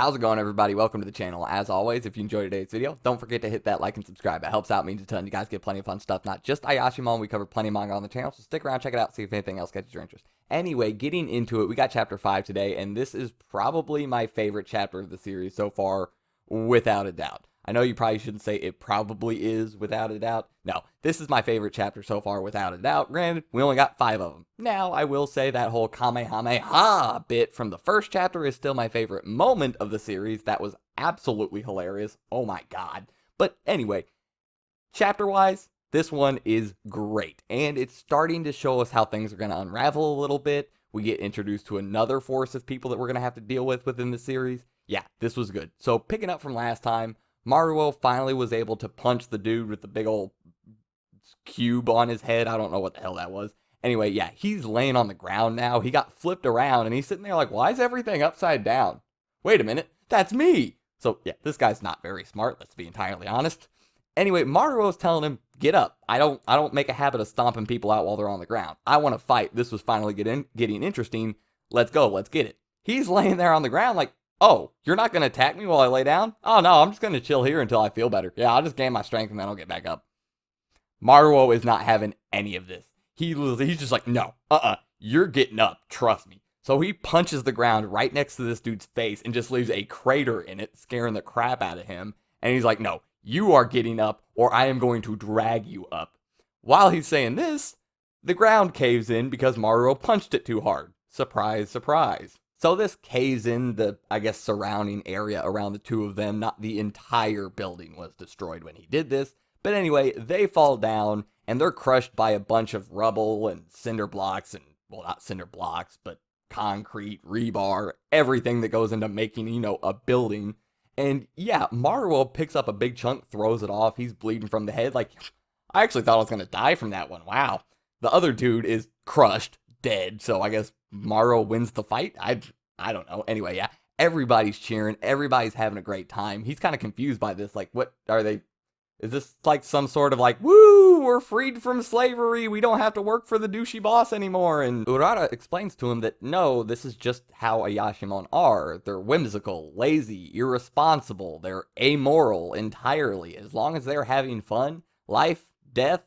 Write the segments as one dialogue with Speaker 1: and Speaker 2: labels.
Speaker 1: How's it going, everybody? Welcome to the channel. As always, if you enjoyed today's video, don't forget to hit that like and subscribe. It helps out, means a ton. You guys get plenty of fun stuff. Not just Ayashimon, we cover plenty of manga on the channel, so stick around, check it out, see if anything else catches your interest. Anyway, getting into it, we got chapter 5 today, and this is probably my favorite chapter of the series so far, without a doubt. I know you probably shouldn't say it probably is without a doubt. No, this is my favorite chapter so far without a doubt. Granted, we only got 5 of them. Now, I will say that whole Kamehameha bit from the first chapter is still my favorite moment of the series. That was absolutely hilarious. Oh my god. But anyway, chapter-wise, this one is great. And it's starting to show us how things are going to unravel a little bit. We get introduced to another force of people that we're going to have to deal with within the series. Yeah, this was good. So picking up from last time, Maruo finally was able to punch the dude with the big old cube on his head. I don't know what the hell that was. Anyway, yeah, he's laying on the ground now. He got flipped around, and he's sitting there like, why is everything upside down? Wait a minute, that's me! So, yeah, this guy's not very smart, let's be entirely honest. Anyway, Maruo's telling him, get up. I don't make a habit of stomping people out while they're on the ground. I want to fight. This was finally getting interesting. Let's go, let's get it. He's laying there on the ground like, oh, you're not going to attack me while I lay down? Oh, no, I'm just going to chill here until I feel better. Yeah, I'll just gain my strength and then I'll get back up. Maruo is not having any of this. He's just like, no, you're getting up, trust me. So he punches the ground right next to this dude's face and just leaves a crater in it, scaring the crap out of him. And he's like, no, you are getting up or I am going to drag you up. While he's saying this, the ground caves in because Maruo punched it too hard. Surprise, surprise. So this caves in the, I guess, surrounding area around the two of them. Not the entire building was destroyed when he did this. But anyway, they fall down, and they're crushed by a bunch of rubble and cinder blocks, and, well, not cinder blocks, but concrete, rebar, everything that goes into making, you know, a building. And yeah, Maruo picks up a big chunk, throws it off. He's bleeding from the head. Like, I actually thought I was going to die from that one. Wow. The other dude is crushed, dead, so I guess Maruo wins the fight? I don't know. Anyway, yeah, everybody's cheering. Everybody's having a great time. He's kind of confused by this. Like, what are they? Is this like some sort of like, woo, we're freed from slavery. We don't have to work for the douchey boss anymore. And Urara explains to him that, no, this is just how Ayashimon are. They're whimsical, lazy, irresponsible. They're amoral entirely. As long as they're having fun, life, death,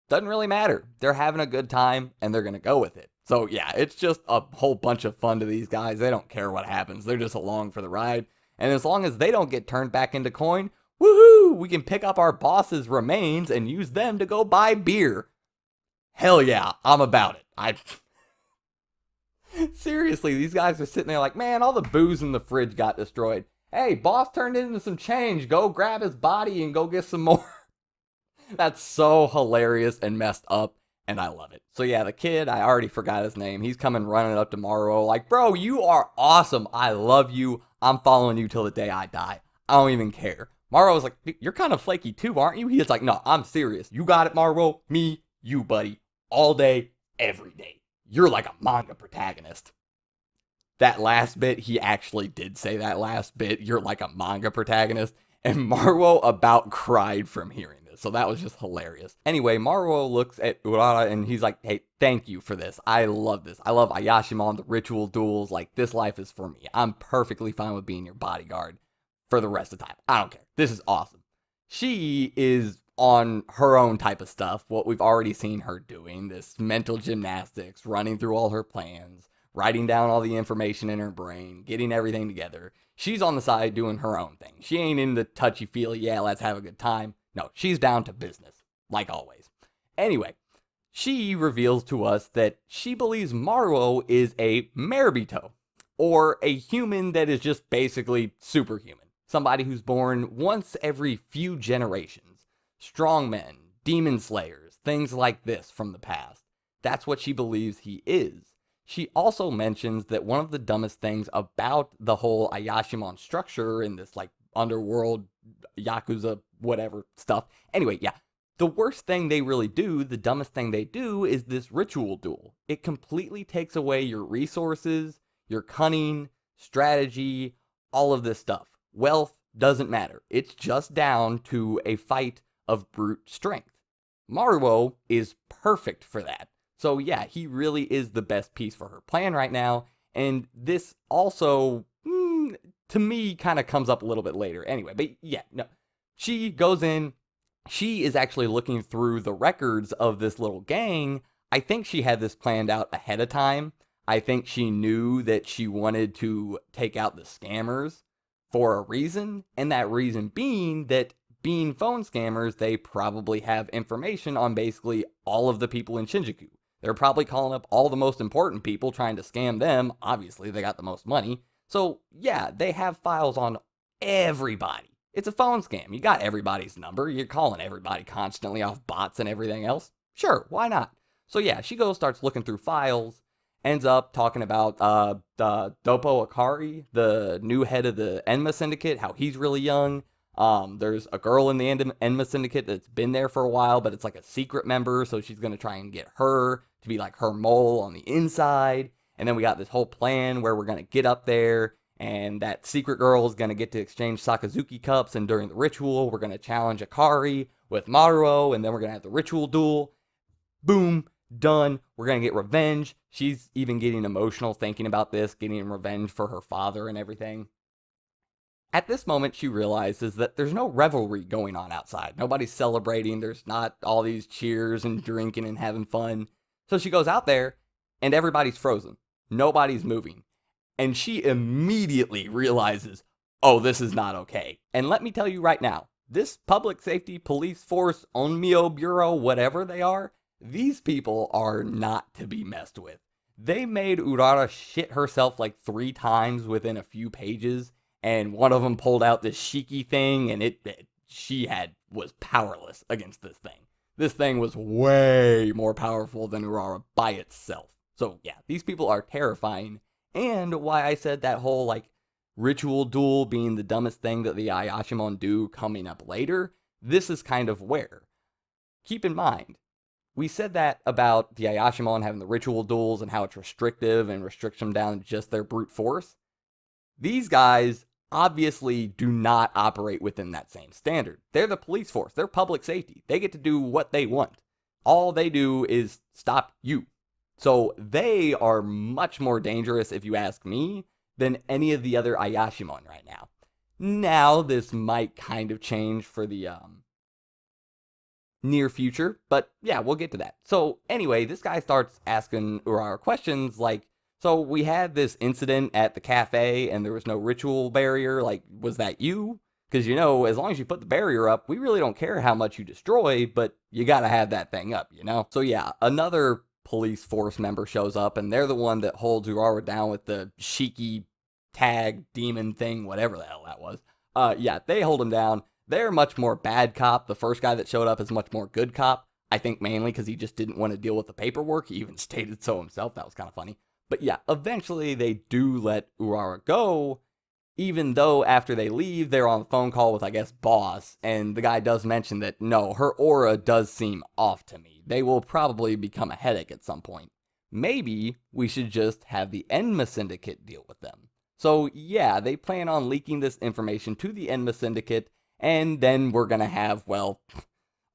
Speaker 1: doesn't really matter. They're having a good time, and they're going to go with it. So, yeah, it's just a whole bunch of fun to these guys. They don't care what happens. They're just along for the ride. And as long as they don't get turned back into coin, woohoo! We can pick up our boss's remains and use them to go buy beer. Hell yeah, I'm about it. Seriously, these guys are sitting there like, man, all the booze in the fridge got destroyed. Hey, boss turned it into some change. Go grab his body and go get some more. That's so hilarious and messed up, and I love it. So yeah, the kid, I already forgot his name. He's coming running up to Maruo like, bro, you are awesome. I love you. I'm following you till the day I die. I don't even care. Maruo's like, you're kind of flaky too, aren't you? He's like, no, I'm serious. You got it, Maruo. Me, you, buddy. All day, every day. You're like a manga protagonist. That last bit, he actually did say that last bit. You're like a manga protagonist. And Maruo about cried from hearing this. So that was just hilarious. Anyway, Maruo looks at Urara and he's like, hey, thank you for this. I love this. I love Ayashimon, the ritual duels. Like, this life is for me. I'm perfectly fine with being your bodyguard for the rest of the time. I don't care. This is awesome. She is on her own type of stuff. What we've already seen her doing. This mental gymnastics, running through all her plans, writing down all the information in her brain, getting everything together. She's on the side doing her own thing. She ain't in the touchy-feely, yeah, let's have a good time. No, she's down to business, like always. Anyway, she reveals to us that she believes Maruo is a Marabito, or a human that is just basically superhuman. Somebody who's born once every few generations. Strong men, demon slayers, things like this from the past. That's what she believes he is. She also mentions that one of the dumbest things about the whole Ayashimon structure in this, like, underworld, Yakuza, whatever stuff. Anyway, yeah, the worst thing they really do, the dumbest thing they do, is this ritual duel. It completely takes away your resources, your cunning, strategy, all of this stuff. Wealth doesn't matter. It's just down to a fight of brute strength. Maruo is perfect for that. So yeah, he really is the best piece for her plan right now. And this also to me kind of comes up a little bit later. Anyway, but yeah, no. She goes in. She is actually looking through the records of this little gang. I think she had this planned out ahead of time. I think she knew that she wanted to take out the scammers for a reason, and that reason being that being phone scammers, they probably have information on basically all of the people in Shinjuku. They're probably calling up all the most important people trying to scam them. Obviously, they got the most money. So, yeah, they have files on everybody. It's a phone scam. You got everybody's number. You're calling everybody constantly off bots and everything else. Sure, why not? So, yeah, she starts looking through files, ends up talking about Dopo Akari, the new head of the Enma Syndicate, how he's really young. There's a girl in the Enma Syndicate that's been there for a while, but it's like a secret member, so she's going to try and get her to be like her mole on the inside. And then we got this whole plan where we're going to get up there, and that secret girl is going to get to exchange Sakazuki cups, and during the ritual, we're going to challenge Akari with Maruo, and then we're going to have the ritual duel. Boom, done. We're going to get revenge. She's even getting emotional thinking about this, getting revenge for her father and everything. At this moment, she realizes that there's no revelry going on outside. Nobody's celebrating. There's not all these cheers and drinking and having fun. So she goes out there, and everybody's frozen. Nobody's moving. And she immediately realizes, oh, this is not okay. And let me tell you right now, this public safety police force, Onmyo Bureau, whatever they are, these people are not to be messed with. They made Urara shit herself like 3 times within a few pages. And one of them pulled out this Shiki thing, and she was powerless against this thing. This thing was way more powerful than Urara by itself. So yeah, these people are terrifying. And why I said that whole like ritual duel being the dumbest thing that the Ayashimon do coming up later, this is kind of where. Keep in mind, we said that about the Ayashimon having the ritual duels and how it's restrictive and restricts them down to just their brute force. These guys obviously do not operate within that same standard. They're the police force. They're public safety. They get to do what they want. All they do is stop you. So they are much more dangerous, if you ask me, than any of the other Ayashimon right now. Now, this might kind of change for the near future, but yeah, we'll get to that. So anyway, this guy starts asking Urara questions like, so we had this incident at the cafe and there was no ritual barrier. Like, was that you? Because, you know, as long as you put the barrier up, we really don't care how much you destroy, but you got to have that thing up, you know? So yeah, another police force member shows up and they're the one that holds Urara down with the Shiki tag demon thing, whatever the hell that was. Yeah, they hold him down. They're much more bad cop. The first guy that showed up is much more good cop. I think mainly because he just didn't want to deal with the paperwork. He even stated so himself. That was kind of funny. But yeah, eventually they do let Urara go, even though after they leave, they're on the phone call with, I guess, boss. And the guy does mention that, no, her aura does seem off to me. They will probably become a headache at some point. Maybe we should just have the Enma Syndicate deal with them. So yeah, they plan on leaking this information to the Enma Syndicate, and then we're going to have, well,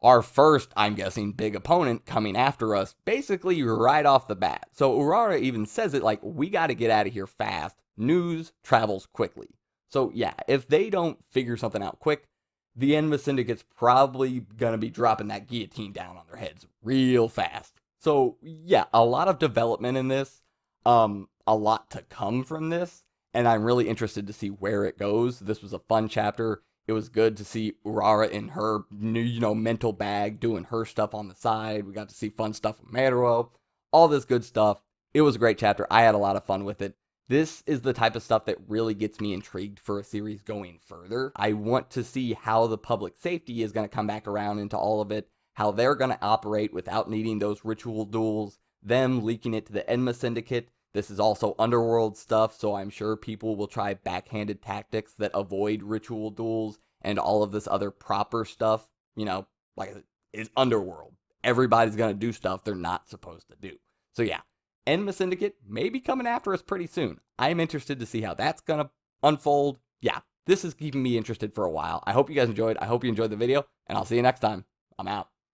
Speaker 1: our first, I'm guessing, big opponent coming after us basically right off the bat. So Urara even says it like, we got to get out of here fast. News travels quickly. So yeah, if they don't figure something out quick, the Enma Syndicate's probably going to be dropping that guillotine down on their heads real fast. So yeah, a lot of development in this, a lot to come from this, and I'm really interested to see where it goes. This was a fun chapter. It was good to see Urara in her new, mental bag, doing her stuff on the side. We got to see fun stuff with Maruo, all this good stuff. It was a great chapter. I had a lot of fun with it. This is the type of stuff that really gets me intrigued for a series going further. I want to see how the public safety is going to come back around into all of it, how they're going to operate without needing those ritual duels, them leaking it to the Enma Syndicate. This is also underworld stuff, so I'm sure people will try backhanded tactics that avoid ritual duels and all of this other proper stuff. Like it's underworld. Everybody's going to do stuff they're not supposed to do. So yeah, Enma Syndicate may be coming after us pretty soon. I'm interested to see how that's going to unfold. Yeah, this is keeping me interested for a while. I hope you guys enjoyed. I hope you enjoyed the video, and I'll see you next time. I'm out.